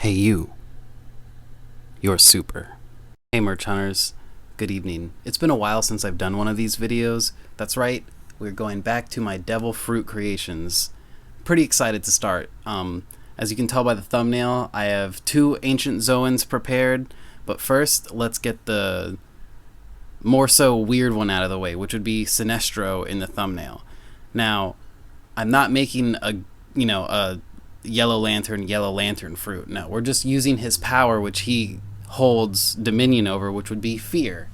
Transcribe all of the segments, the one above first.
Hey you, you're super. Hey merch hunters, good evening. It's been a while since I've done one of these videos. That's right, we're going back to my devil fruit creations. Pretty excited to start. As you can tell by the thumbnail, I have two ancient Zoans prepared, but first let's get the more so weird one out of the way, which would be Sinestro in the thumbnail. Now, I'm not making a yellow lantern fruit. No, we're just using his power, which he holds dominion over, which would be fear.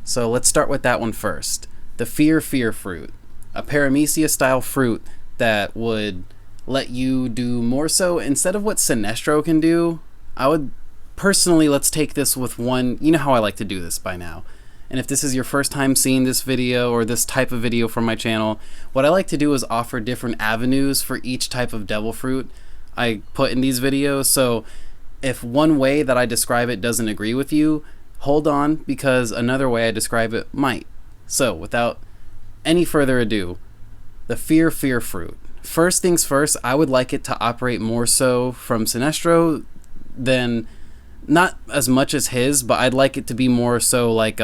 So let's start with that one first. The fear fruit, a Paramecia style fruit that would let you do more so instead of what Sinestro can do. I would personally, let's take this with one. You know how I like to do this by now. And if this is your first time seeing this video or this type of video from my channel, what I like to do is offer different avenues for each type of devil fruit I put in these videos. So if one way that I describe it doesn't agree with you, hold on, because another way I describe it might. So without any further ado, the fear fruit. First things first, I would like it to operate more so from Sinestro than, not as much as his, but I'd like it to be more so like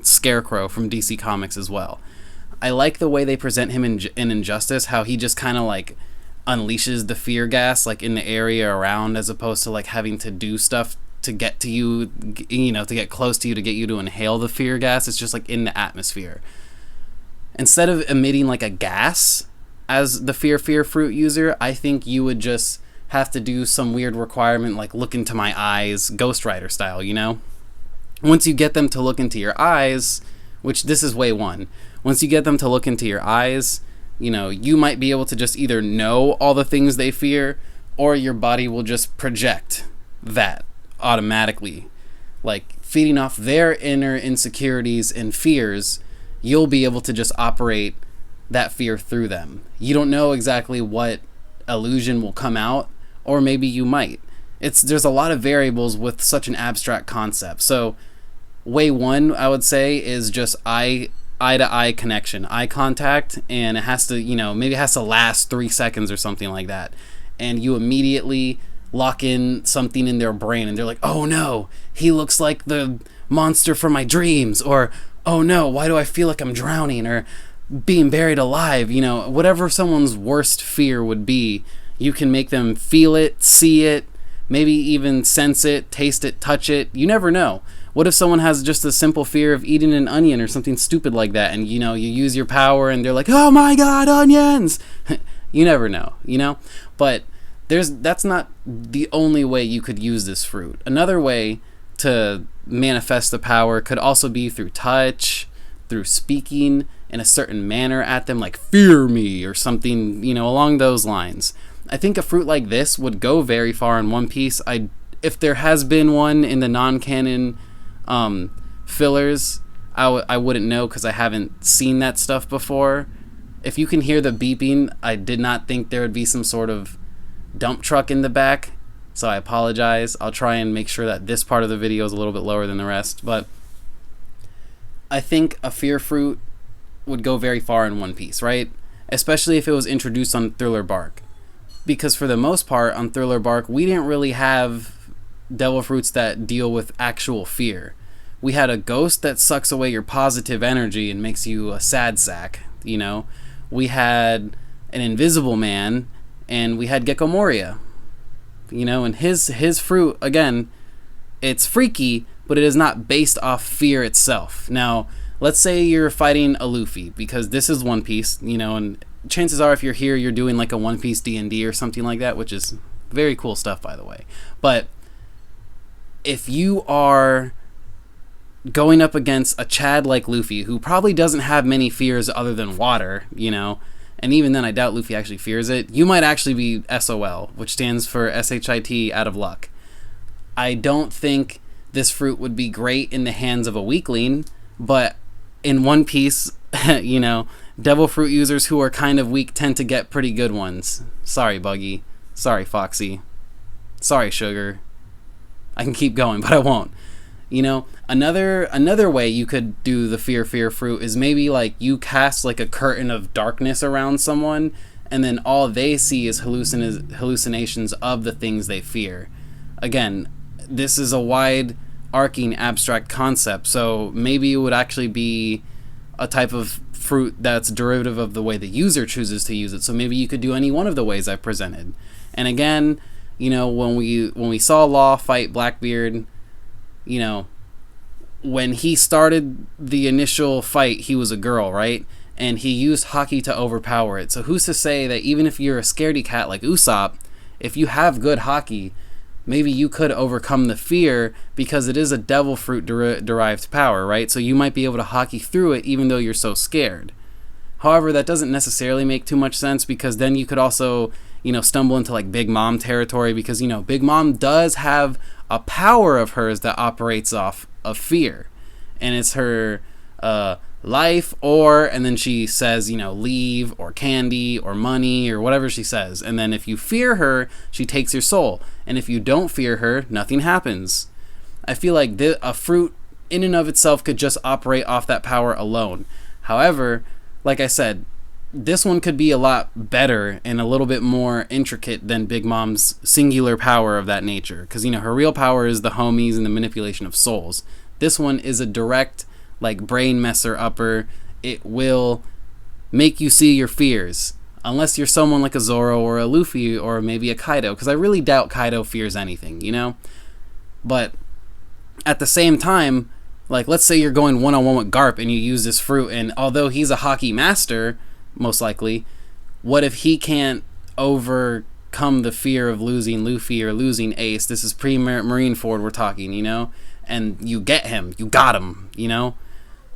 Scarecrow from DC Comics as well. I like the way they present him in Injustice, how he just kind of like unleashes the fear gas like in the area around, as opposed to like having to do stuff to get to you, to get close to you, to get you to inhale the fear gas. It's just like in the atmosphere. Instead of emitting like a gas as the fear fruit user, I think you would just have to do some weird requirement like look into my eyes, Ghost Rider style, Once you get them to look into your eyes, which this is way one, once you get them to look into your eyes, you might be able to just either know all the things they fear, or your body will just project that automatically. Like feeding off their inner insecurities and fears, you'll be able to just operate that fear through them. You don't know exactly what illusion will come out, or maybe you might. There's a lot of variables with such an abstract concept. So way one, I would say, is just eye to eye connection, eye contact, and it has to, maybe it has to last 3 seconds or something like that. And you immediately lock in something in their brain, and they're like, oh no, he looks like the monster from my dreams, or oh no, why do I feel like I'm drowning, or being buried alive, whatever someone's worst fear would be, you can make them feel it, see it, maybe even sense it, taste it, touch it. You never know. What if someone has just a simple fear of eating an onion or something stupid like that, and you use your power and they're like, oh my god, onions! You never know, But that's not the only way you could use this fruit. Another way to manifest the power could also be through touch, through speaking in a certain manner at them, like fear me or something, along those lines. I think a fruit like this would go very far in One Piece. If there has been one in the non-canon fillers, I wouldn't know, because I haven't seen that stuff before. If you can hear the beeping, I did not think there would be some sort of dump truck in the back, so I apologize. I'll try and make sure that this part of the video is a little bit lower than the rest, but I think a fear fruit would go very far in One Piece, right? Especially if it was introduced on Thriller Bark. Because for the most part, on Thriller Bark, we didn't really have devil fruits that deal with actual fear. We had a ghost that sucks away your positive energy and makes you a sad sack, We had an invisible man, and we had Gecko Moria. And his fruit, again, it's freaky, but it is not based off fear itself. Now, let's say you're fighting a Luffy, because this is One Piece, and chances are if you're here, you're doing like a One Piece D&D or something like that, which is very cool stuff, by the way. But if you are going up against a Chad like Luffy, who probably doesn't have many fears other than water, and even then I doubt Luffy actually fears it, you might actually be SOL, which stands for SHIT, out of luck. I don't think this fruit would be great in the hands of a weakling, but in One Piece, devil fruit users who are kind of weak tend to get pretty good ones. Sorry, Buggy. Sorry, Foxy. Sorry, Sugar. I can keep going, but I won't. Another way you could do the fear fruit is maybe like you cast like a curtain of darkness around someone, and then all they see is hallucinations of the things they fear. again, this is a wide arcing abstract concept, so maybe it would actually be a type of fruit that's derivative of the way the user chooses to use it. So maybe you could do any one of the ways I've presented. And again, when we saw Law fight Blackbeard, when he started the initial fight, he was a girl, right? And he used Haki to overpower it. So who's to say that even if you're a scaredy cat like Usopp, if you have good Haki, maybe you could overcome the fear, because it is a devil fruit derived power, right? So you might be able to Haki through it even though you're so scared. However, that doesn't necessarily make too much sense, because then you could also, stumble into like Big Mom territory, because, Big Mom does have a power of hers that operates off of fear. And it's her life, and then she says, leave, or candy, or money, or whatever she says. And then if you fear her, she takes your soul. And if you don't fear her, nothing happens. I feel like a fruit in and of itself could just operate off that power alone. However, like I said, this one could be a lot better and a little bit more intricate than Big Mom's singular power of that nature. Because, her real power is the homies and the manipulation of souls. This one is a direct, like, brain messer upper. It will make you see your fears. Unless you're someone like a Zoro or a Luffy or maybe a Kaido. Because I really doubt Kaido fears anything, But at the same time, like, let's say you're going one-on-one with Garp and you use this fruit, and although he's a Haki master, most likely, what if he can't overcome the fear of losing Luffy or losing Ace? This is pre-Marineford we're talking, and you get him, you got him,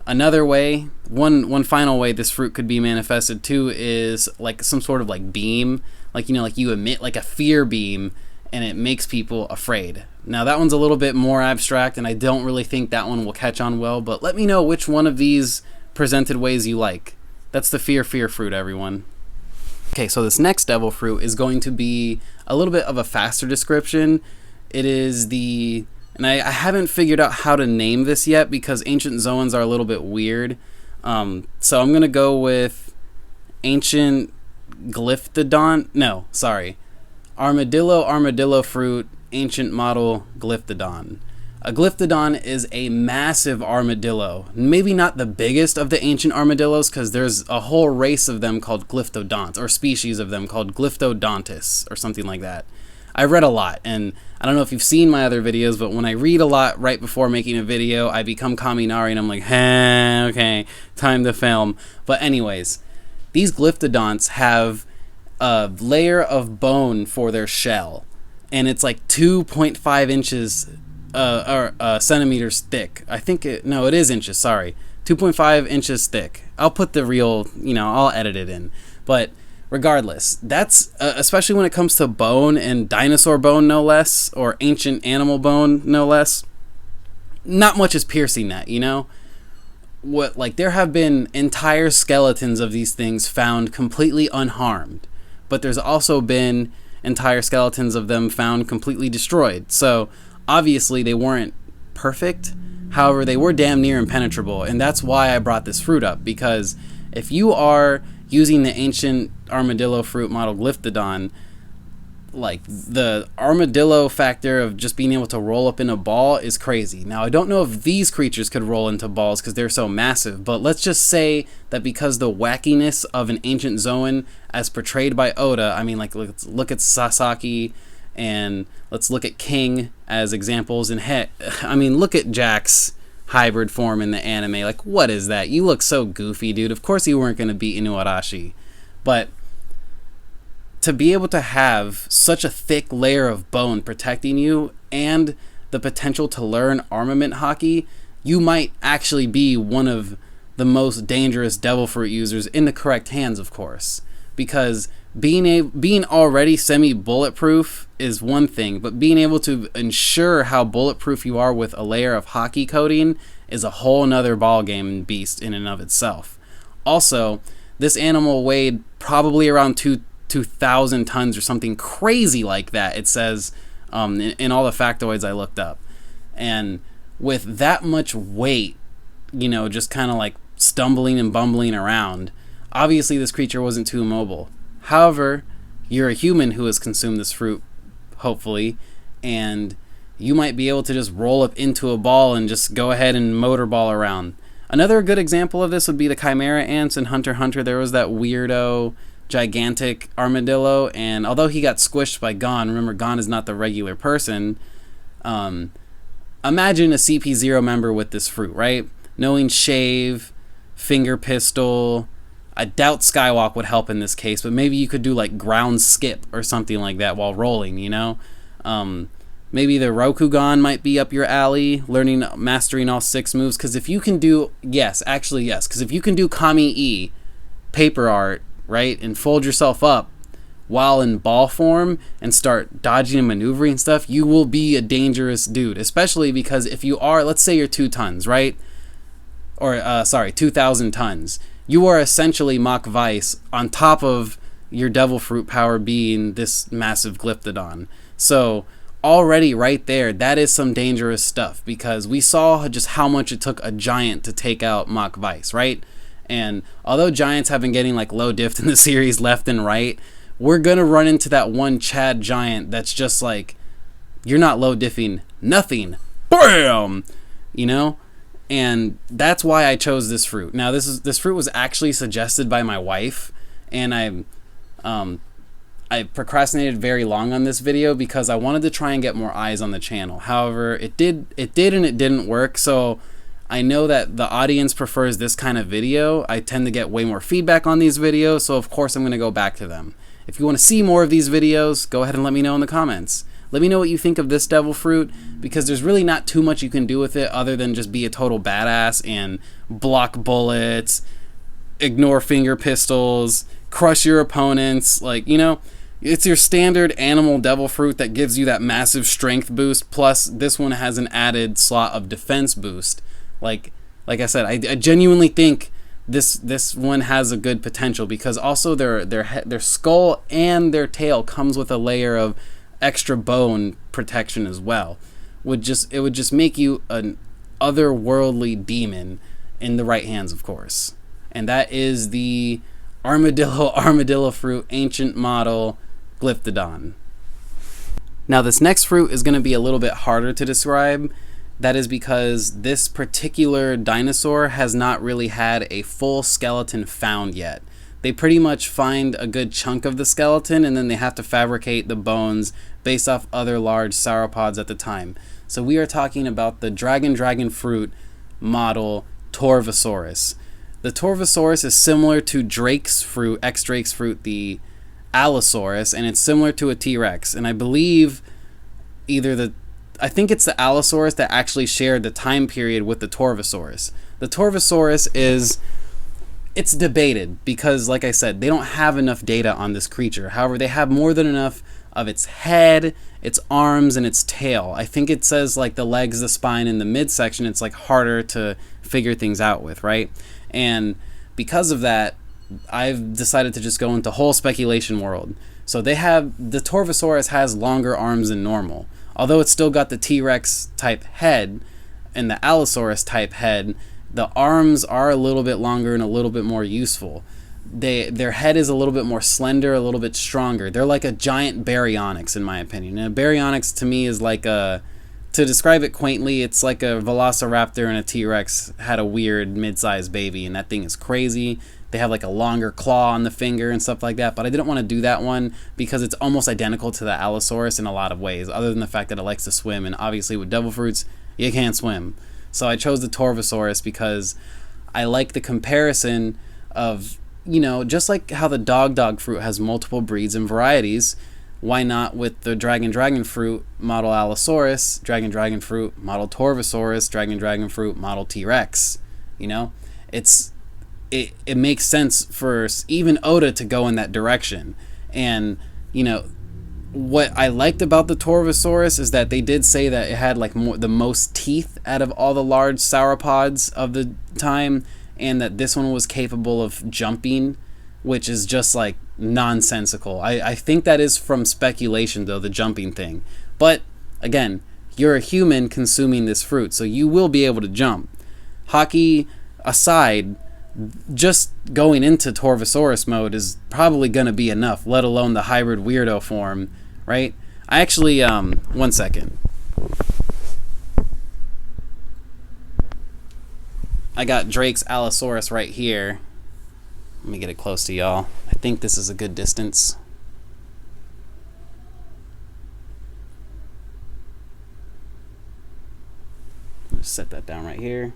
Another way, one final way this fruit could be manifested too, is like some sort of like beam, like like you emit like a fear beam and it makes people afraid. Now that one's a little bit more abstract and I don't really think that one will catch on well, but let me know which one of these presented ways you like. That's the fear fruit, everyone. Okay, so this next devil fruit is going to be a little bit of a faster description. It is and I haven't figured out how to name this yet because ancient Zoans are a little bit weird. So I'm going to go with ancient Glyptodon. No, sorry. Armadillo fruit, ancient model Glyptodon. A Glyptodon is a massive armadillo. Maybe not the biggest of the ancient armadillos, because there's a whole race of them called Glyptodonts, or species of them called Glyptodontis, or something like that. I read a lot, and I don't know if you've seen my other videos, but when I read a lot right before making a video, I become Kaminari, and I'm like, okay, time to film. But anyways, these Glyptodonts have a layer of bone for their shell, and it's like 2.5 inches, centimeters thick. I think it is inches, sorry. 2.5 inches thick. I'll put the real, I'll edit it in. But regardless, that's especially when it comes to bone, and dinosaur bone no less, or ancient animal bone no less, not much is piercing that, there have been entire skeletons of these things found completely unharmed, but there's also been entire skeletons of them found completely destroyed. So obviously they weren't perfect, however they were damn near impenetrable, and that's why I brought this fruit up, because if you are using the ancient armadillo fruit model Glyptodon, like, the armadillo factor of just being able to roll up in a ball is crazy. Now, I don't know if these creatures could roll into balls because they're so massive, but let's just say that because the wackiness of an ancient Zoan as portrayed by Oda, let's look at Sasaki and let's look at King as examples, and look at Jack's hybrid form in the anime. Like, what is that? You look so goofy, dude. Of course you weren't going to beat Inuarashi. But to be able to have such a thick layer of bone protecting you and the potential to learn armament Haki, you might actually be one of the most dangerous devil fruit users in the correct hands, of course. Because being already semi-bulletproof is one thing, but being able to ensure how bulletproof you are with a layer of Haki coating is a whole nother ballgame and beast in and of itself. Also, this animal weighed probably around 2,000 tons or something crazy like that, it says in all the factoids I looked up. And with that much weight, just kind of like stumbling and bumbling around, obviously this creature wasn't too mobile. However, you're a human who has consumed this fruit, hopefully, and you might be able to just roll up into a ball and just go ahead and motorball around. Another good example of this would be the Chimera ants in Hunter x Hunter. There was that weirdo gigantic armadillo, and although he got squished by Gon, remember Gon is not the regular person, imagine a CP0 member with this fruit, right? Knowing Shave, Finger Pistol, I doubt Skywalk would help in this case, but maybe you could do like ground skip or something like that while rolling, you know? Maybe the Rokugan might be up your alley, mastering all 6 moves, because if you can do, yes, because if you can do Kami E, paper art, right, and fold yourself up while in ball form and start dodging and maneuvering and stuff, you will be a dangerous dude, especially because if you are, let's say you're 2 tons, right? Or, 2,000 tons. You are essentially Mach Vice on top of your Devil Fruit power being this massive Glyptodon. So, already right there, that is some dangerous stuff, because we saw just how much it took a giant to take out Mach Vice, right? And although giants have been getting like low diffed in the series left and right, we're gonna run into that one Chad giant that's just like, you're not low diffing nothing, BAM! You know? And that's why I chose this fruit. Now this fruit was actually suggested by my wife, and I procrastinated very long on this video because I wanted to try and get more eyes on the channel. However, it did and it didn't work. So I know that the audience prefers this kind of video. I tend to get way more feedback on these videos, so of course I'm going to go back to them. If you want to see more of these videos, go ahead and let me know in the comments. Let me know what you think of this devil fruit, because there's really not too much you can do with it other than just be a total badass and block bullets, ignore finger pistols, crush your opponents, like, you know, it's your standard animal devil fruit that gives you that massive strength boost, plus this one has an added slot of defense boost. Like I said, I genuinely think this one has a good potential, because also their skull and their tail comes with a layer of extra bone protection as well. It would just make you an otherworldly demon in the right hands, of course. And that is the Armadillo fruit ancient model Glyptodon. Now this next fruit is going to be a little bit harder to describe. That is because this particular dinosaur has not really had a full skeleton found yet. They pretty much find a good chunk of the skeleton, and then they have to fabricate the bones based off other large sauropods at the time. So we are talking about the dragon fruit model Torvosaurus. The Torvosaurus is similar to Drake's fruit, X-Drake's fruit, the Allosaurus, and it's similar to a T-Rex. And I believe I think it's the Allosaurus that actually shared the time period with the Torvosaurus. The Torvosaurus it's debated because, like I said, they don't have enough data on this creature. However, they have more than enough of its head, its arms, and its tail. I think it says like the legs, the spine, and the midsection, it's like harder to figure things out with, right? And because of that, I've decided to just go into whole speculation world. So the Torvosaurus has longer arms than normal. Although it's still got the T-Rex type head and the Allosaurus type head, the arms are a little bit longer and a little bit more useful. Their head is a little bit more slender, a little bit stronger. They're like a giant baryonyx, in my opinion. And a baryonyx to me is like to describe it quaintly, it's like a velociraptor and a T-Rex had a weird mid-sized baby, and that thing is crazy. They have like a longer claw on the finger and stuff like that, but I didn't want to do that one because it's almost identical to the Allosaurus in a lot of ways, other than the fact that it likes to swim, and obviously with devil fruits, you can't swim. So I chose the Torvosaurus because I like the comparison of, you know, just like how the dog fruit has multiple breeds and varieties, why not with the dragon fruit model Allosaurus, dragon fruit model Torvosaurus, dragon fruit model T-Rex, you know? It makes sense for even Oda to go in that direction. And, you know, what I liked about the Torvosaurus is that they did say that it had like the most teeth out of all the large sauropods of the time, and that this one was capable of jumping, which is just like nonsensical. I think that is from speculation though, the jumping thing. But again, you're a human consuming this fruit, so you will be able to jump. Hockey aside, just going into Torvosaurus mode is probably going to be enough, let alone the hybrid weirdo form, right? I actually, one second. I got Drake's Allosaurus right here. Let me get it close to y'all. I think this is a good distance. Let's set that down right here.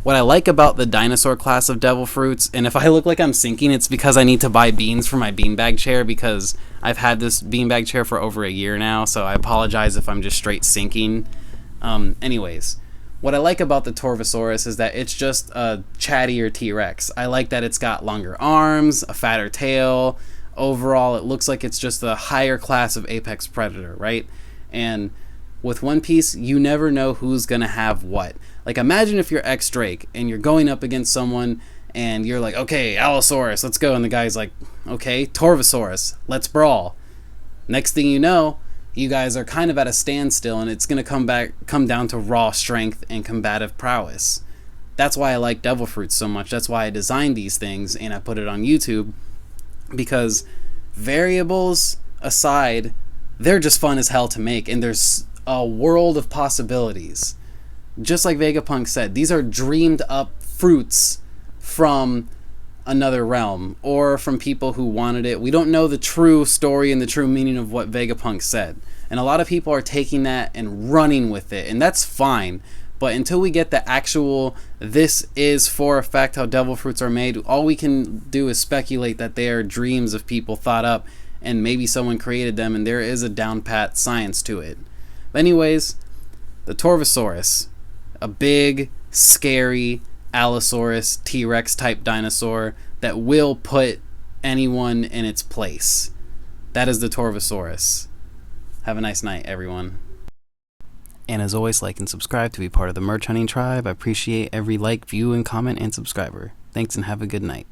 What I like about the dinosaur class of devil fruits, and if I look like I'm sinking, it's because I need to buy beans for my beanbag chair, because I've had this beanbag chair for over a year now, so I apologize if I'm just straight sinking. Anyways, what I like about the Torvosaurus is that it's just a chattier T-Rex. I like that it's got longer arms, a fatter tail. Overall, it looks like it's just a higher class of apex predator, right? And with One Piece, you never know who's gonna have what. Like, imagine if you're X-Drake and you're going up against someone and you're like, okay, Allosaurus, let's go. And the guy's like, okay, Torvosaurus, let's brawl. Next thing you know, you guys are kind of at a standstill, and it's going to come down to raw strength and combative prowess. That's why I like devil fruits so much. That's why I designed these things and I put it on YouTube, because variables aside, they're just fun as hell to make, and there's a world of possibilities. Just like Vegapunk said, these are dreamed up fruits from another realm, or from people who wanted it. We don't know the true story and the true meaning of what Vegapunk said, and a lot of people are taking that and running with it, and that's fine. But until we get the actual, this is for a fact how devil fruits are made, all we can do is speculate that they are dreams of people thought up, and maybe someone created them, and there is a down pat science to it. But anyways, the Torvosaurus, a big, scary Allosaurus, T-Rex type dinosaur that will put anyone in its place. That is the Torvosaurus. Have a nice night, everyone. And as always, like and subscribe to be part of the merch hunting tribe. I appreciate every like, view, and comment and subscriber. Thanks, and have a good night.